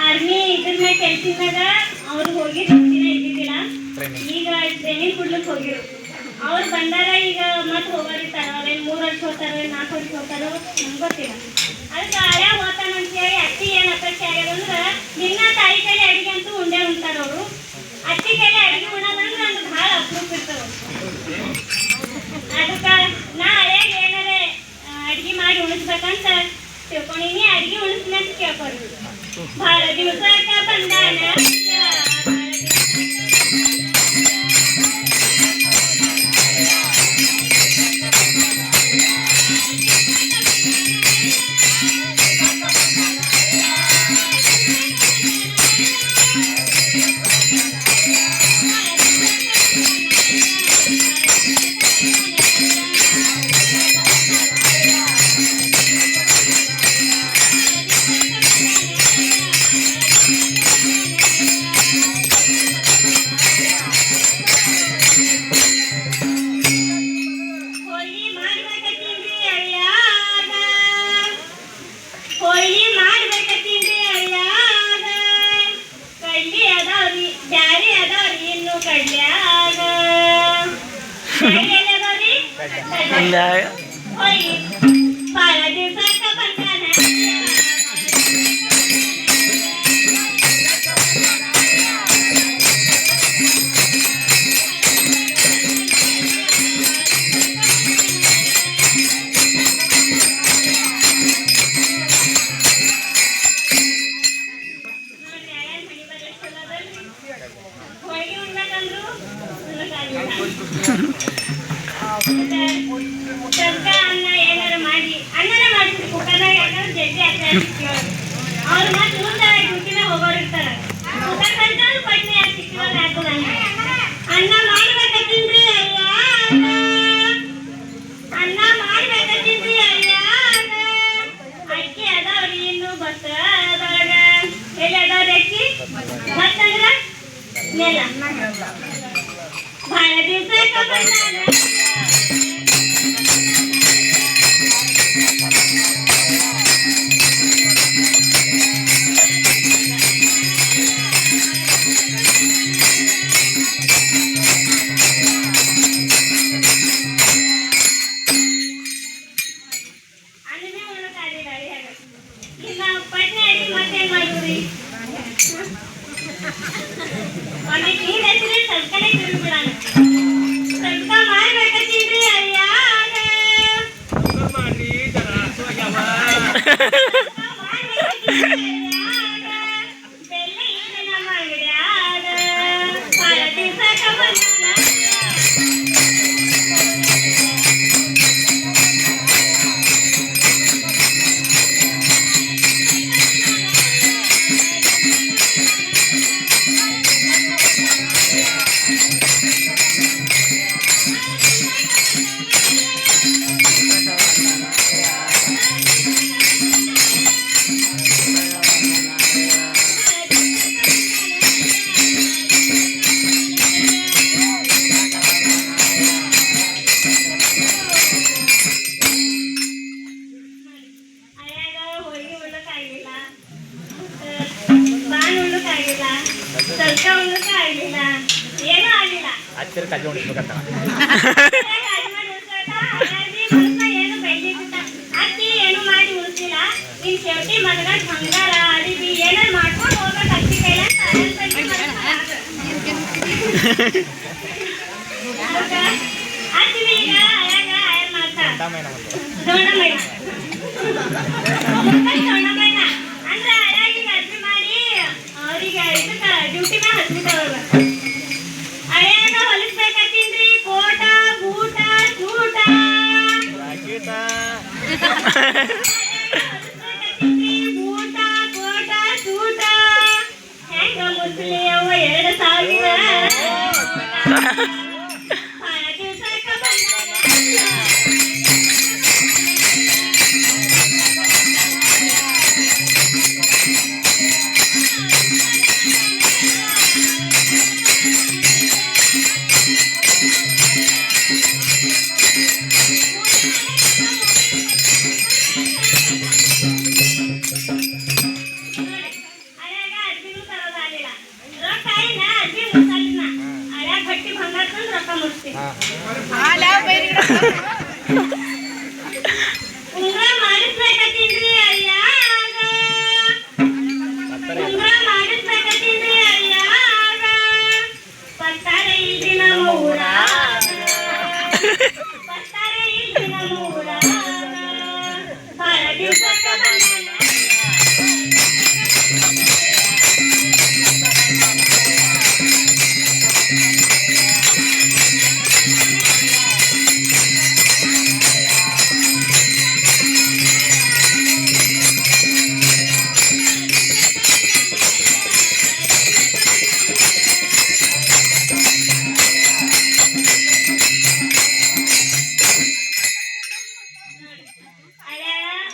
Army ಇದ್ರನ್ನ ಕೆಲ್ಸಿನಾಗ ಅವ್ರು ಹೋಗಿ ದಿನ ಇದ್ದಿದ್ದಿಲ್ಲ. ಈಗ ಟ್ರೈನಿಂಗ್ ಕೊಡ್ಲಿಕ್ಕೆ ಹೋಗಿರು. ಅವ್ರು ಬಂದಾಗ ಈಗ ಮತ್ತೆ ಹೋಗೋರಿರ್ತಾರ. ಅವ್ರೇನು 3 ವರ್ಷ ಹೋಗ್ತಾರೋ 4 ವರ್ಷ ಹೋಗ್ತಾರೋ ನಮ್ಗೆ ಗೊತ್ತಿಲ್ಲ. ಅದಕ್ಕೆ ಆಯಾ ಹೋಗ್ತಾನಂತೇಳಿ ಅತ್ತಿ ಏನು ಅಪೇಕ್ಷೆ ಆಗ್ಯದಂದ್ರೆ ದಿನ ತಾಯಿ ಕೈಲಿ ಅಡಿಗೆ ಅಂತೂ ಉಂಡೆ ಉಣ್ತಾರ ಅವರು. ಅತ್ತಿ ಕೈಲಿ ಅಡಿಗೆ ಉಣ್ಣೋದಂದ್ರೆ ನಂಗೆ ಭಾಳ ಅಪ್ರೂಪ ಇರ್ತವೆ. ಅದಕ್ಕೆ ನಾ ಹಳೆಯಾಗ ಏನಾರೇ ಅಡಿಗೆ ಮಾಡಿ ಉಣಿಸ್ಬೇಕಂತ ತಿಳ್ಕೊಂಡಿನಿ. ಅಡಿಗೆ ಉಣಿಸ್ಲಿ ಅಂತ ಕೇಳ್ಕೊರಿ. ಭಾಳ ದಿವಸಕ್ಕೆ ಬಂದಾನ ಅನ್ನ ಏನಾರ ಮಾಡಿ ಅನ್ನನೇ ಮಾಡಿದ್ರು ಕುಕ್ಕರ್ನಾಗ. ಯಾಕಂದ್ರೆ ಜಲ್ದಿ ಅವ್ರು ಮತ್ತೆ ಮುಂದೆ ಡ್ಯೂಟಿನ ಹೋಗೋರಿರ್ತಾರ. ಕುಕ್ಕರ್ ಕಲ್ತಾರ ಪಟ್ನಿ ಯಾಕೆ ಸಿಕ್ಕಿವಾಗ ಆಗ್ತದ. ಅನ್ನ ಮಾಡ್ಬೇಕತ್ತೀನ್ರಿ ಅಯ್ಯ, ಅನ್ನ ಮಾಡ್ಬೇಕತ್ತೀನ್ರಿ ಅಯ್ಯ. ಅಕ್ಕಿ ಅದಾವ್ರಿ ಇನ್ನು ಭತ್ತ ಅದ್ರೊಳಗ ಎಲ್ಲಿ ಅದಾವ್ರಿ ಅಕ್ಕಿ? ಭತ್ತ ಅಂದ್ರ ನೆಲ. ಭಾಳ ದಿವಸಕ್ಕೆ ಬಂದಾನ ಮಾಡ್ತೀನಿ. ಉಂಗ್ರ ಮಾಡಿಸ್ಬೇಕತ್ತೀನ್ರಿ ಅಯ್ಯಾಗ, ಉಂಗ್ರ ಮಾಡಿಸ್ಬೇಕತ್ತೀನ್ರಿ ಅಯ್ಯಾಗ, ಬರ್ತಾರೆ ಇಲ್ಲಿ ನಮ್ಮ ಊರಾಗ, ಬರ್ತಾರೆ ಇಲ್ಲಿ ನಮ್ಮ ಊರಾಗ, ಭಾಳ ದಿವ್ಸಕ್ಕ ಬಂದಾನ.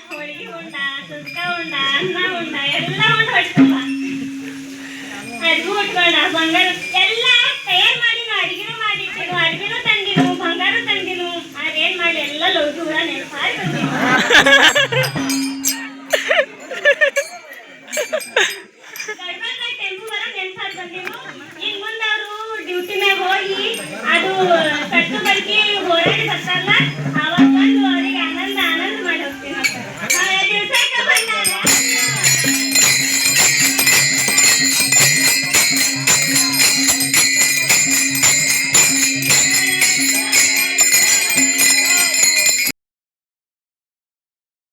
ಹೋಳಿಗೆ ಉಂಡ, ಸುಸ್ಕ ಉಂಡ, ಅನ್ನ ಉಂಡ, ಎಲ್ಲ ಉಂಡ ಹೊಟ್ಟುವ ಅಡ್ಗು ಉಟ್ಕೊಂಡ, ಬಂಗಾರ ಎಲ್ಲ ತಯಾರು ಮಾಡಿನು, ಅಡಿಗೆನೂ ಮಾಡಿಟ್ಟಿನು, ಅಡಿಗೆನೂ ತಂದಿನು, ಬಂಗಾರ ತಂದಿನು. ಅದೇನ್ ಮಾಡಿ ಎಲ್ಲ ಲೋಟು ಕೂಡ ನೆನಪಾಗಿ ಬಂದಿನು. ಗಡ್ಬಡ್ನಾಗ ಟೆಂಪು ಬರ ನೆನಪಾಗಿ ಬಂದಿನು. ಇನ್ ಮುಂದೆ ಅವರು ಡ್ಯೂಟಿ ಮ್ಯಾಗ ಹೋಗಿ ಅದು ಕಟ್ಟು ಬರ್ಕಿ